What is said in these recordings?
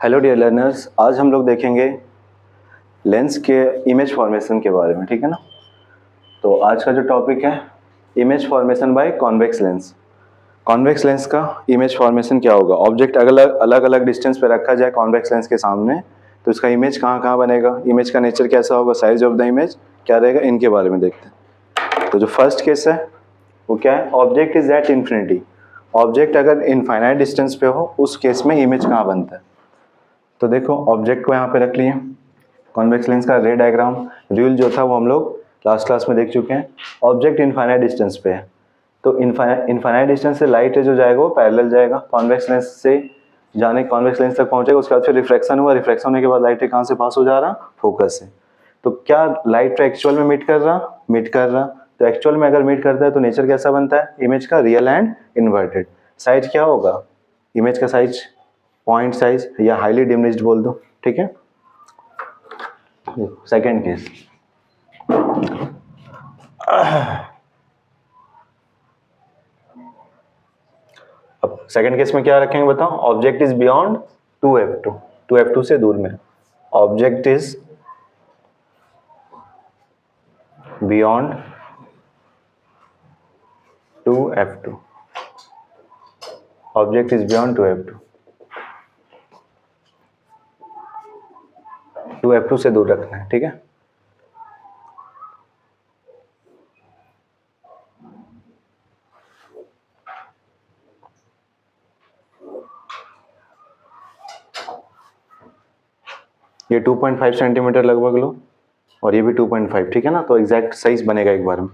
Hello dear learners, आज हम लोग देखेंगे लेंस के इमेज फॉर्मेशन के बारे में, ठीक है ना। तो आज का जो टॉपिक है image formation by convex lens. Convex lens का इमेज फॉर्मेशन क्या होगा? ऑब्जेक्ट अलग अलग डिस्टेंस पे रखा जाए कॉन्वेक्स लेंस के सामने, तो इसका इमेज कहाँ कहाँ बनेगा, इमेज का नेचर कैसा होगा, साइज ऑफ द इमेज क्या रहेगा, इनके बारे में देखते हैं। तो जो फर्स्ट केस है वो क्या है? Object is at infinity. Object अगर इनफाइनाइट डिस्टेंस पे हो उस केस में इमेज कहाँ बनता है? तो देखो, ऑब्जेक्ट को यहाँ पे रख लिए, कॉन्वेक्स लेंस का रे डायग्राम रूल जो था वो हम लोग लास्ट क्लास में देख चुके हैं। ऑब्जेक्ट इनफाइनाइट डिस्टेंस पे है, तो इनफाइनाइट डिस्टेंस से लाइट है जो जाएगा वो पैरेलल जाएगा, कॉन्वेक्स लेंस से जाने कॉन्वेक्स लेंस तक पहुंचेगा। उसके बाद फिर रिफ्लेक्शन हुआ, रिफ्लेक्शन होने के बाद लाइट कहाँ से पास हो जा रहा? फोकस से। तो क्या लाइट एक्चुअल में मीट कर रहा? मीट कर रहा। तो एक्चुअल में अगर मीट करता है तो नेचर कैसा बनता है इमेज का? Real and inverted. साइज क्या होगा इमेज का? साइज पॉइंट साइज या हाईली डिमिनिश्ड बोल दो, ठीक है। सेकेंड केस, अब सेकेंड केस में क्या रखेंगे बताओ? Object is beyond 2f2, 2f2 से दूर में। Object is beyond 2f2, object is beyond 2f2, 2f2 से दूर रखना है, ठीक है। ये 2.5 सेंटीमीटर लगभग लो, और ये भी 2.5, ठीक है ना। तो एग्जैक्ट साइज बनेगा एक बार में।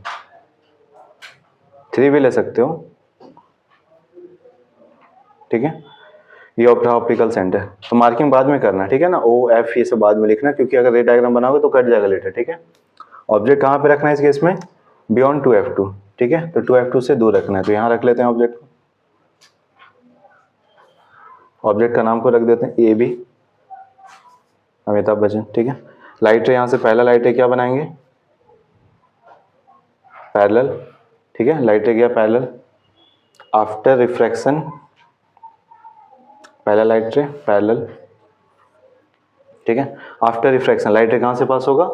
3 भी ले सकते हो, ठीक है। ये ऑप्टिकल सेंटर, तो मार्किंग बाद में करना, ठीक है ना। ओ एफ ये सब बाद में लिखना, क्योंकि अगर रे डायग्राम बनाओगे तो कट जाएगा लेटर, ठीक है। ऑब्जेक्ट कहाँ पे रखना है इस केस में? बियॉन्ड 2f2, ठीक है। तो 2f2 से दूर रखना है, तो यहाँ रख लेते हैं ऑब्जेक्ट को। ऑब्जेक्ट का नाम को रख देते हैं ए बी, अमिताभ बच्चन, ठीक है। लाइट रे यहाँ से पहला लाइट रे क्या बनाएंगे? पैरेलल, ठीक है। लाइट रे गया पैरेलल। आफ्टर रिफ्रैक्शन पहला लाइट रे पैरेलल, ठीक है। आफ्टर रिफ्रैक्शन लाइट रे कहाँ से पास होगा?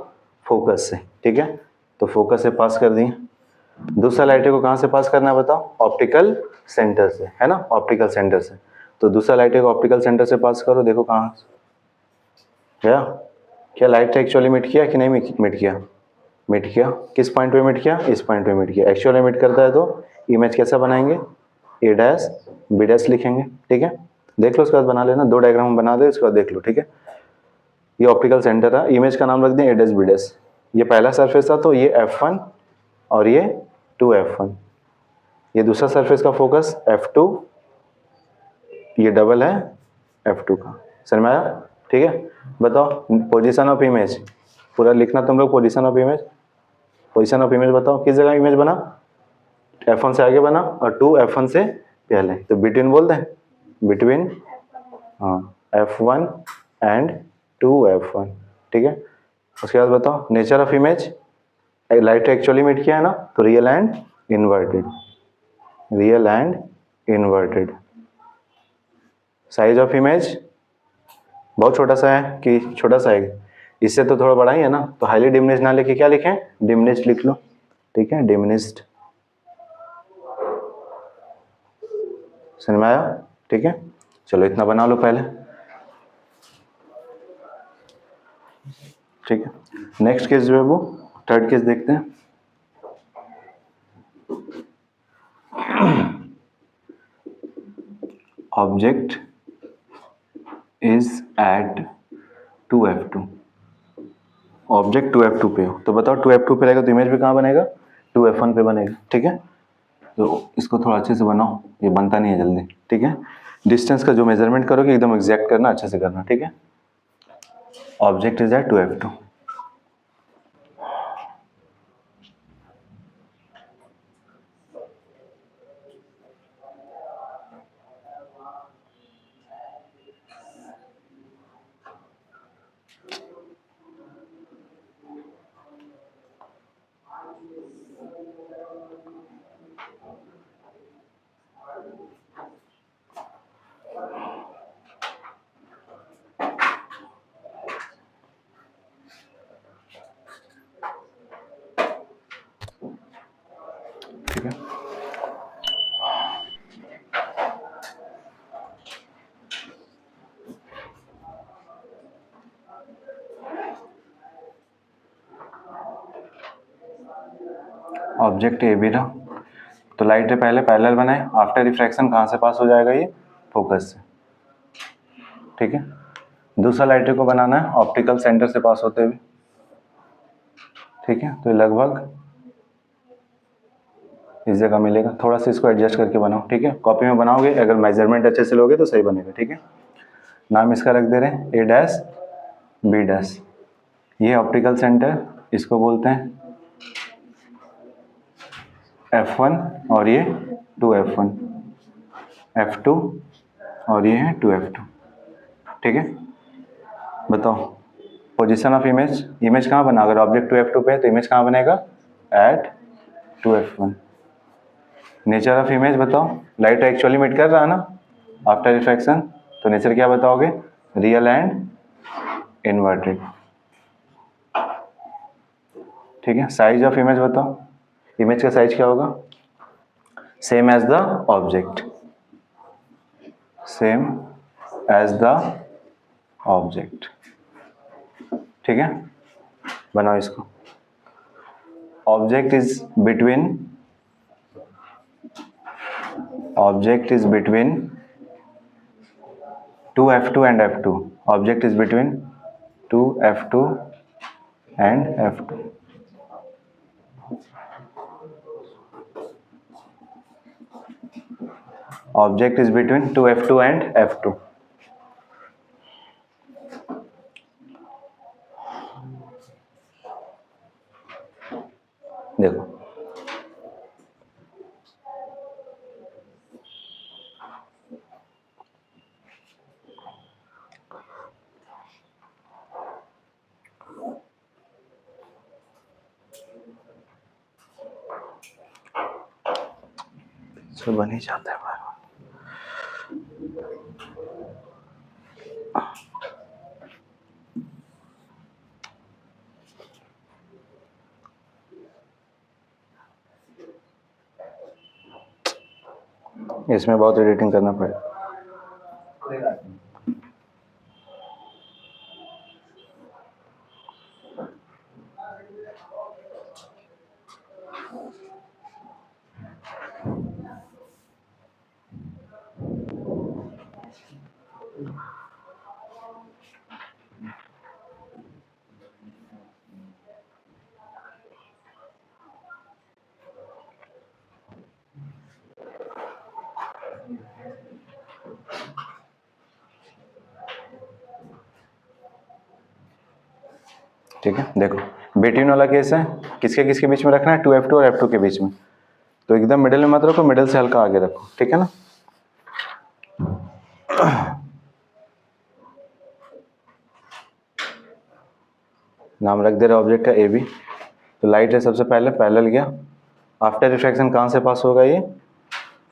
फोकस से, ठीक है। तो फोकस से पास कर दिए। दूसरा लाइट रे को कहाँ से पास करना है बताओ? ऑप्टिकल सेंटर से, है ना, ऑप्टिकल सेंटर से। तो दूसरा लाइट रे को ऑप्टिकल सेंटर से पास करो, देखो कहाँ गया। क्या लाइट रे एक्चुअली मिट किया कि नहीं मिट किया? मिट किया। किस पॉइंट पे मिट किया? इस पॉइंट पे मिट किया। एक्चुअली मिट करता है तो इमेज कैसा बनाएंगे? ए डैश बी डैश लिखेंगे, ठीक है। देख लो, उसके बाद बना लेना, 2 डायग्राम बना दे, उसके बाद देख लो, ठीक है। ये ऑप्टिकल सेंटर है, इमेज का नाम रख दें ए डैश बी डैश। ये पहला सरफेस था तो ये f1 और ये 2f1। ये दूसरा सरफेस का फोकस f2, ये डबल है f2 का। समझ में आया? ठीक है। बताओ पोजीशन ऑफ इमेज, पूरा लिखना तुम लोग। Position of image, position of image बताओ किस जगह इमेज बना? f1 से आगे बना और 2 f1 से पहले, तो बिटवीन बोल दें, बिटवीन, हाँ, f1 एंड 2f1, ठीक है। उसके बाद बताओ nature of image, light actually मिट किया है ना, तो real and inverted, real and inverted. Size of image बहुत छोटा सा है कि छोटा सा है? इससे तो थोड़ा बड़ा ही है ना, तो हाईली डिमिनिश्ड ना लिखे क्या लिखें? डिमिनिश्ड लिख लो, ठीक है, डिमिनिश्ड। समझ में आया? ठीक है, चलो इतना बना लो पहले, ठीक है। नेक्स्ट केस जो है वो थर्ड केस देखते हैं। Object is eight 2f2, object 2f2 पे हो, तो बताओ 2f2 पे रहेगा तो इमेज भी कहाँ बनेगा? 2f1 पे बनेगा, ठीक है। तो इसको थोड़ा अच्छे से बनाओ, ये बनता नहीं है जल्दी, ठीक है। डिस्टेंस का जो मेजरमेंट करोगे एकदम एग्जैक्ट करना, अच्छे से करना, ठीक है। ऑब्जेक्ट इज एट 2f2, ठीक है। ऑब्जेक्ट ए भी रहा, तो लाइट रे पहले पैरेलल बनाए, आफ्टर रिफ्रैक्शन कहाँ से पास हो जाएगा ये, फोकस से, ठीक है। दूसरा लाइट रे को बनाना है ऑप्टिकल सेंटर से पास होते हुए, ठीक है। तो लगभग इस जगह मिलेगा, थोड़ा सा इसको एडजस्ट करके बनाओ, ठीक है। कॉपी में बनाओगे, अगर मेजरमेंट अच्छे से लोगे तो सही बनेगा, ठीक है। नाम इसका रख दे रहे हैं ए डैश बी डैश, ये ऑप्टिकल सेंटर, इसको बोलते हैं F1 और ये 2F1, F2 और ये है 2F2, ठीक है। बताओ पोजीशन ऑफ इमेज, इमेज कहाँ बना, अगर ऑब्जेक्ट 2F2 पे है तो इमेज कहाँ बनेगा, at 2F1। Nature of image बताओ, लाइट एक्चुअली मिट कर रहा है ना आफ्टर रिफ्रैक्शन, तो नेचर क्या बताओगे, रियल एंड इन्वर्टेड, ठीक है। साइज ऑफ इमेज बताओ, इमेज का साइज क्या होगा, same as the object, same as the object, ठीक है। बनाओ इसको, object is between 2F2 and F2, object is between 2F2 and F2, object is between 2F2 and F2, देखो सब बन ही जाता है बार बार। इसमें बहुत एडिटिंग करना पड़ेगा। ठीक है, देखो बिटवीन वाला केस है, किसके किसके बीच में रखना है, 2F2 और F2 के बीच में, तो एकदम मिडिल में मत रखो, मिडिल से हल्का आगे रखो, ठीक है ना। नाम रख दे रहा ऑब्जेक्ट का ए बी, तो लाइट है सबसे पहले पैरेलल गया, आफ्टर रिफ्रैक्शन कहाँ से पास होगा, ये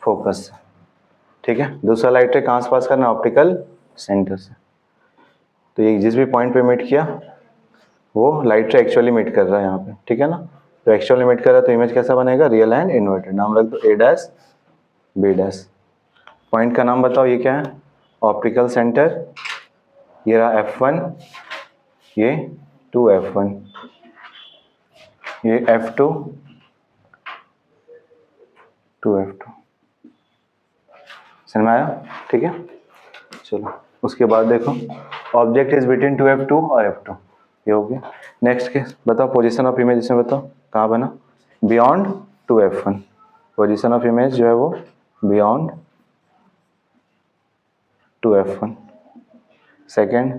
फोकस से, ठीक है। दूसरा लाइट रे कहाँ से पास करना, ऑप्टिकल सेंटर से, तो ये जिस भी पॉइंट पे मीट किया वो लाइट रे एक्चुअली मीट कर रहा है यहाँ पे, ठीक है ना। तो एक्चुअली मीट कर रहा है तो इमेज कैसा बनेगा, रियल एंड इन्वर्टेड। नाम रख दो ए डैश बी डैश, पॉइंट का नाम बताओ, ये क्या है, ऑप्टिकल सेंटर, ये रहा F1, ये 2F1, ये F2 2F2, समझ में आया, ठीक है। चलो उसके बाद देखो, ऑब्जेक्ट इज बिटवीन 2F2 और F2, ये हो गया। नेक्स्ट केस बताओ, पोजीशन ऑफ इमेज, इसमें बताओ कहाँ बना, beyond 2F1, position of image जो है वो beyond 2F1। Second,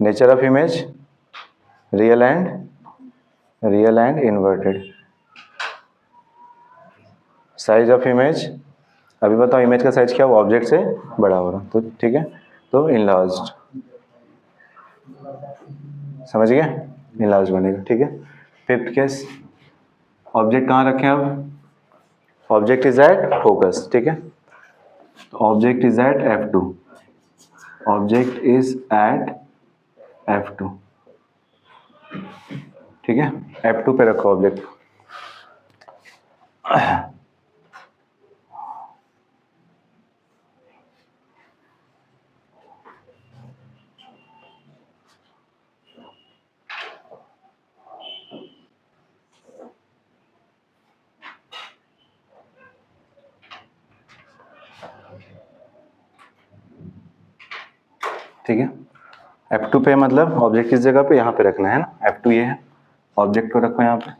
nature of image real and inverted. Size of image, अभी बताओ इमेज का साइज क्या हुआ, ऑब्जेक्ट से बड़ा हो रहा, तो ठीक है, तो इनलार्ज्ड, समझ गए, इनलार्ज बनेगा, ठीक है। फिफ्थ केस, ऑब्जेक्ट कहाँ रखें अब, ऑब्जेक्ट इज एट फोकस, ठीक है, तो object is at F2, object is at F2, ठीक है, F2 पे रखो ऑब्जेक्ट। ठीक है। F2 पे मतलब ऑब्जेक्ट किस जगह पे, यहाँ पे रखना है ना, F2 ये है, ऑब्जेक्ट को रखो यहाँ पे,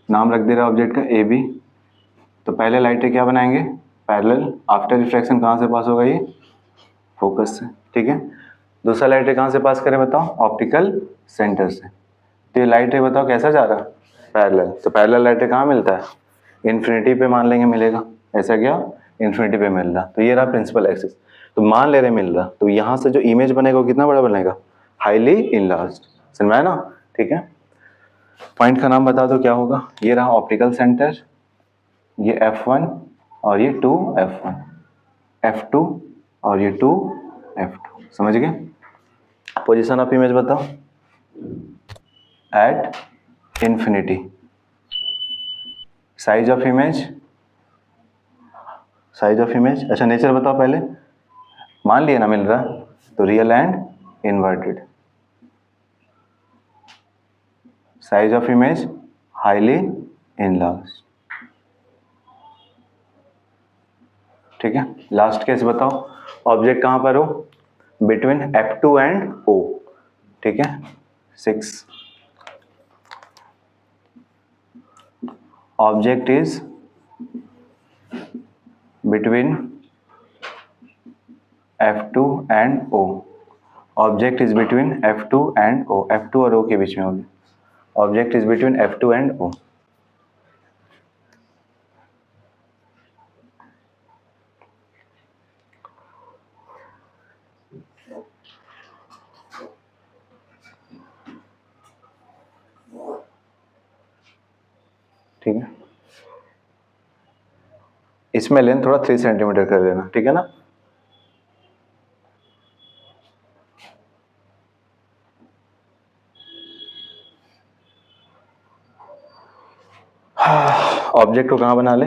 नाम रख दे रहा है ऑब्जेक्ट का AB। तो पहले लाइट रे क्या बनाएंगे, पैरेलल, आफ्टर रिफ्रैक्शन कहाँ से पास होगा, ये फोकस से, ठीक है। दूसरा लाइट रे कहाँ से पास करें बताओ, ऑप्टिकल सेंटर से। तो ये लाइट रे बताओ कैसा जा रहा है, पैरेलल। तो पैरेलल लाइट रे कहाँ मिलता है, इन्फिनिटी पे मान लेंगे मिलेगा, ऐसा क्या, इन्फिनिटी पे मिल रहा। तो ये रहा प्रिंसिपल एक्सिस, तो मान ले रहे मिल रहा, तो यहाँ से जो इमेज बनेगा वो कितना बड़ा बनेगा, हाईली इनलार्ज्ड, समझ में आया ना, ठीक है। पॉइंट का नाम बता दो क्या होगा, ये रहा ऑप्टिकल सेंटर, ये F1 और ये 2F1, F2 और ये 2F2, समझ गए। पोजीशन ऑफ इमेज बताओ, at infinity, size of image, size of image, अच्छा नेचर बताओ पहले, मान लिया ना मिल रहा, तो real and inverted, size of image highly enlarged, ठीक है। लास्ट केस बताओ, ऑब्जेक्ट कहां पर हो, बिटवीन F2 एंड O, ठीक है। 6 object is between F2 and O, object is between F2 and O, F2 और O के बीच में होगी, object is between F2 and O। ठीक है, इसमें लेंथ थोड़ा 3 सेंटीमीटर कर देना, ठीक है ना। ऑब्जेक्ट को कहाँ बना ले,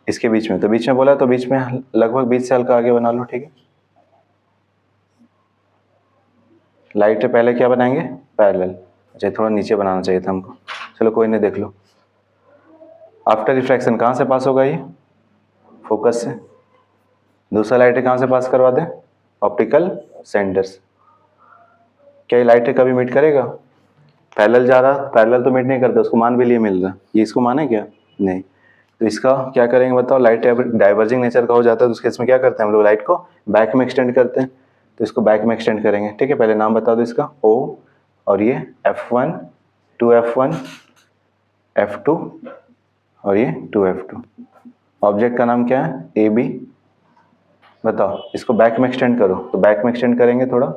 इसके बीच में, तो बीच में बोला तो बीच में लगभग 20 से हल्का आगे बना लो, ठीक है। लाइट पहले क्या बनाएंगे, पैरेलल, अच्छा थोड़ा नीचे बनाना चाहिए था हमको, चलो कोई नहीं, देख लो। आफ्टर रिफ्रैक्शन कहाँ से पास होगा, ये फोकस से। दूसरा लाइट कहाँ से पास करवा दें, ऑप्टिकल सेंटर से। क्या ये लाइट कभी मीट करेगा, पैरेलल जा रहा, पैरेलल तो मीट नहीं करता, उसको मान भी लिए मिल रहा, ये इसको माने क्या, नहीं। तो इसका क्या करेंगे बताओ, लाइट डाइवर्जिंग नेचर का हो जाता है तो उसके इसमें क्या करते हैं हम लोग, लाइट को बैक में एक्सटेंड करते हैं, तो इसको बैक में एक्सटेंड करेंगे, ठीक है। पहले नाम बता दो इसका, O, और ये F1, 2F1, F2 और ये 2F2। ऑब्जेक्ट का नाम क्या है, AB, बताओ इसको बैक में एक्सटेंड करो, तो बैक में एक्सटेंड करेंगे थोड़ा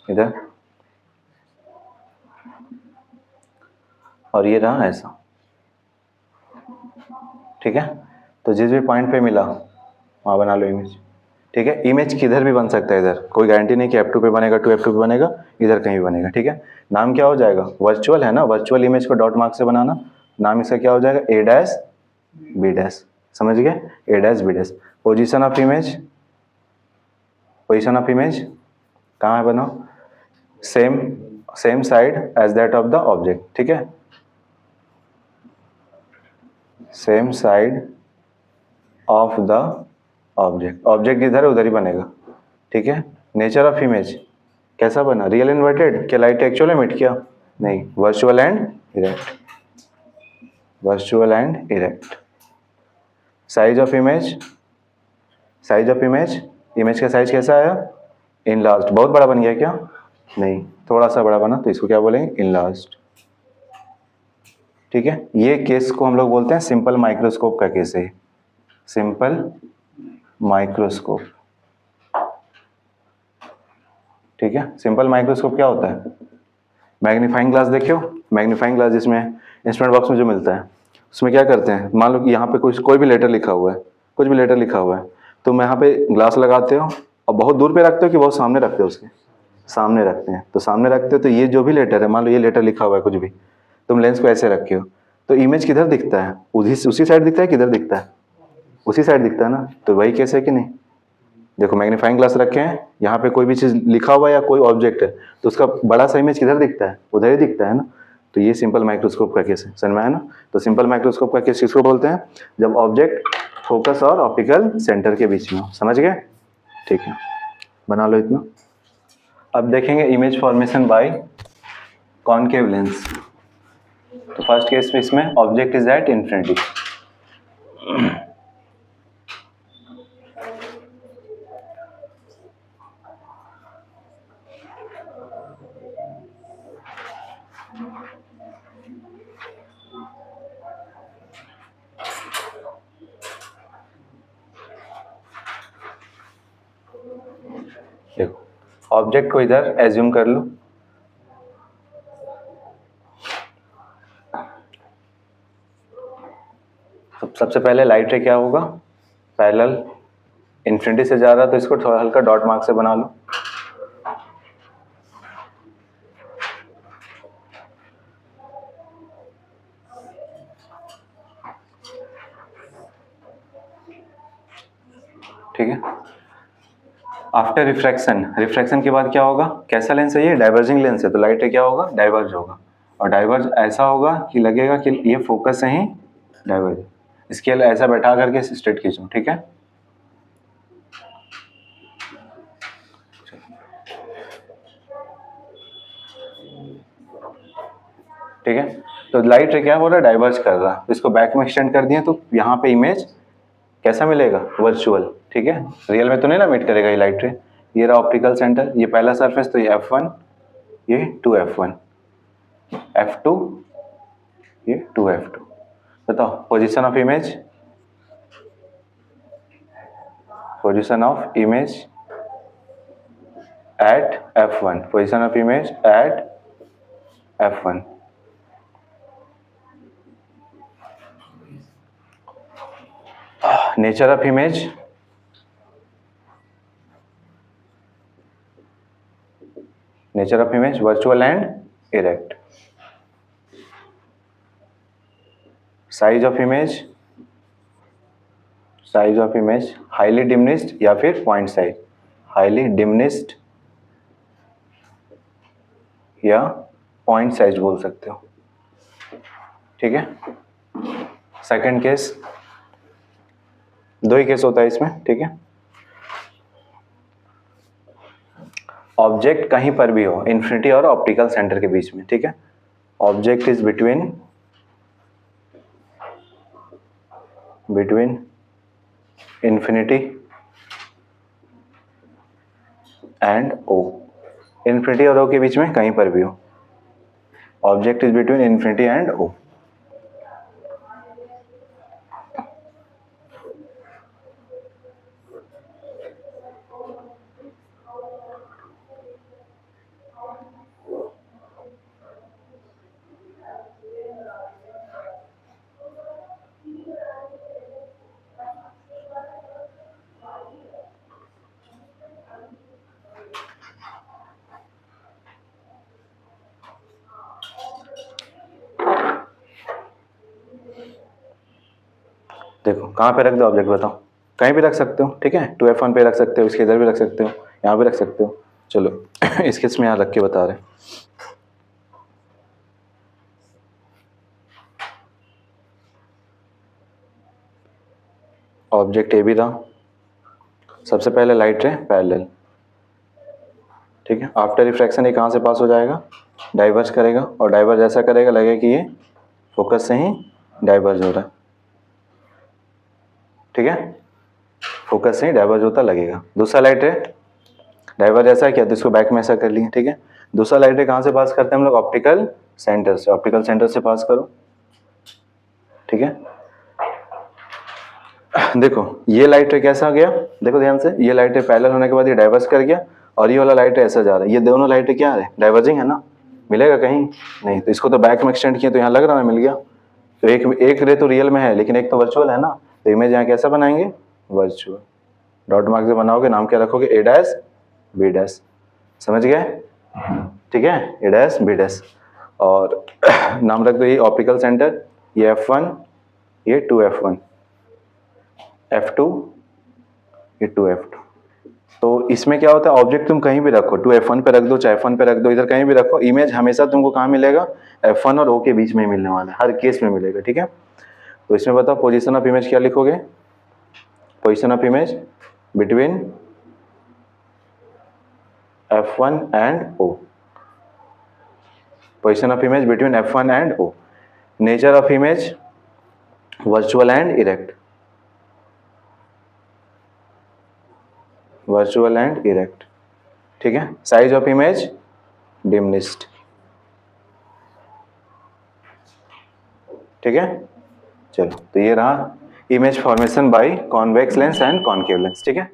इधर, और ये रहा ऐसा, ठीक है। तो जिस भी पॉइंट पे मिला वहाँ बना लो इमेज, ठीक है। इमेज किधर भी बन सकता है, इधर कोई गारंटी नहीं कि F2 पे बनेगा, 2F2 पे बनेगा, इधर कहीं भी बनेगा, ठीक है। नाम क्या हो जाएगा, वर्चुअल है ना, virtual image co dot mark से बनाना, नाम इसका क्या हो जाएगा, A', B', समझ गए, A', B'। Position of image, position of image कहाँ है बनाओ, same side as that of the object, ठीक है, same side of the object, object इधर है उधर ही बनेगा, ठीक है। नेचर ऑफ इमेज कैसा बना, रियल इन्वर्टेड, क्या लाइट एक्चुअल इमिट किया, नहीं, virtual and erect, virtual and erect. Size of image, size of image, image का साइज कैसा आया, इनलार्ज्ड, बहुत बड़ा बन गया क्या, नहीं, थोड़ा सा बड़ा बना, तो इसको क्या बोलेंगे, इनलार्ज्ड, ठीक है। ये केस को हम लोग बोलते हैं सिंपल माइक्रोस्कोप का केस है, सिंपल माइक्रोस्कोप, ठीक है। सिंपल माइक्रोस्कोप क्या होता है, मैग्नीफाइंग ग्लास देखियो, मैग्नीफाइंग ग्लास जिसमें इंस्ट्रूमेंट बॉक्स में जो मिलता है, उसमें क्या करते हैं, मान लो कि यहाँ पे कोई भी लेटर लिखा हुआ है, कुछ भी लेटर लिखा हुआ है, तो मैं यहाँ पे ग्लास लगाते हो और बहुत दूर पे रखते हो कि बहुत सामने रखते हो, उसके सामने रखते हैं, तो सामने रखते हो तो ये जो भी लेटर है, मान लो ये लेटर लिखा हुआ है कुछ भी, तुम लेंस को ऐसे रखे हो, तो इमेज किधर दिखता है, उसी साइड दिखता है, किधर दिखता है, उसी साइड दिखता है ना। तो वही केस है कि नहीं, देखो मैग्नीफाइंग ग्लास रखे हैं, यहाँ पे कोई भी चीज़ लिखा हुआ है या कोई ऑब्जेक्ट है, तो उसका बड़ा सा इमेज किधर दिखता है, उधर ही दिखता है ना। तो ये सिंपल माइक्रोस्कोप का केस है, समझ में आया ना। तो सिंपल माइक्रोस्कोप का केस किसको बोलते हैं, जब ऑब्जेक्ट फोकस और ऑप्टिकल सेंटर के बीच में हो, समझ गए। ठीक है, बना लो इतना। अब देखेंगे image formation by concave lens. तो फर्स्ट केस में इसमें ऑब्जेक्ट इज एट इंफिनिटी, देखो ऑब्जेक्ट को इधर एज्यूम कर लो, सबसे पहले लाइट रे क्या होगा, पैरेलल इन्फिनिटी से जा रहा है तो इसको थोड़ा हल्का डॉट मार्क से बना लो। ठीक है, आफ्टर रिफ्रैक्शन, रिफ्रैक्शन के बाद क्या होगा, कैसा लेंस है ये, डाइवर्जिंग लेंस है, तो लाइट रे क्या होगा, डाइवर्ज होगा, और डाइवर्ज ऐसा होगा कि लगेगा कि ये फोकस से ही डाइवर्ज। स्केल ऐसा बैठा करके स्ट्रेट खींचो। ठीक है, ठीक है, तो लाइट रे क्या हो रहा है, डाइवर्ज कर रहा है, तो इसको बैक में एक्सटेंड कर दिए तो यहाँ पे इमेज कैसा मिलेगा, वर्चुअल। ठीक है, रियल में तो नहीं ना मीट करेगा ये लाइट रे। ये रहा ऑप्टिकल सेंटर, ये पहला सरफेस, तो ये F1, ये 2F1, F2, ये 2F2। बताओ position of image, position of image at F1, position of image at F1। Nature of image, nature of image virtual and erect. Size of image, size of image highly diminished या फिर point size, highly diminished या point size बोल सकते हो। ठीक है, second case, दो ही case होता है इसमें। ठीक है, ऑब्जेक्ट कहीं पर भी हो, इन्फिनिटी और ऑप्टिकल सेंटर के बीच में। ठीक है, object is between infinity and O, infinity और ओ के बीच में कहीं पर भी हो, object is between infinity and O. देखो कहाँ पे रख दो ऑब्जेक्ट, बताओ, कहीं भी रख सकते हो। ठीक है, 2F1 पे रख सकते हो, इसके इधर भी रख सकते हो, यहाँ भी रख सकते हो। चलो इस केस में यहाँ रख के बता रहे हैं। ऑब्जेक्ट ए भी रहा, सबसे पहले लाइट रे पैरेलल। ठीक है, आफ्टर रिफ्रैक्शन ये कहाँ से पास हो जाएगा, डाइवर्ज करेगा, और डाइवर्ज ऐसा करेगा लगेगा कि ये फोकस से ही डाइवर्ज हो रहा है। ठीक है, फोकस से ही डाइवर्ज होता लगेगा। दूसरा लाइट रे डाइवर्ज ऐसा किया तो इसको बैक में ऐसा कर लिया। ठीक है, दूसरा लाइट रे कहाँ से पास करते हैं हम लोग, ऑप्टिकल सेंटर से, ऑप्टिकल सेंटर से पास करो। ठीक है, देखो ये लाइट रे कैसा गया, देखो ध्यान से, ये लाइट रे पैरेलल होने के बाद ये डाइवर्ज कर गया, और ये वाला लाइट रे ऐसा जा रहा है। ये दोनों लाइट रे क्या है, डाइवर्जिंग है ना, मिलेगा कहीं नहीं, तो इसको तो बैक में एक्सटेंड किया तो यहाँ लग रहा है मिल गया। तो एक रे तो रियल में है लेकिन एक तो वर्चुअल है ना, तो इमेज यहाँ कैसा बनाएंगे, वर्चुअल। डॉट मार्क से बनाओगे, नाम क्या रखोगे, ए डैश बी डैश, समझ गए। ठीक है, ए डैश बी डैश, और नाम रख दो ये ऑप्टिकल सेंटर, ये F1, ये 2F1, F2, ये 2F2। तो इसमें क्या होता है, ऑब्जेक्ट तुम कहीं भी रखो, 2F1 पे रख दो, चाहे F1 पे रख दो, इधर कहीं भी रखो, इमेज हमेशा तुमको कहाँ मिलेगा, F1 और O के बीच में ही मिलने वाला है, हर केस में मिलेगा। ठीक है, तो इसमें बताओ पोजीशन ऑफ इमेज क्या लिखोगे, position of image between F1 and O. Position of image between F1 and O. Nature of image virtual and erect. Virtual and erect, ठीक है. साइज ऑफ इमेज डिमिनिश्ड, ठीक है. चलो, तो ये रहा image formation by convex lens and concave lens, ठीक है.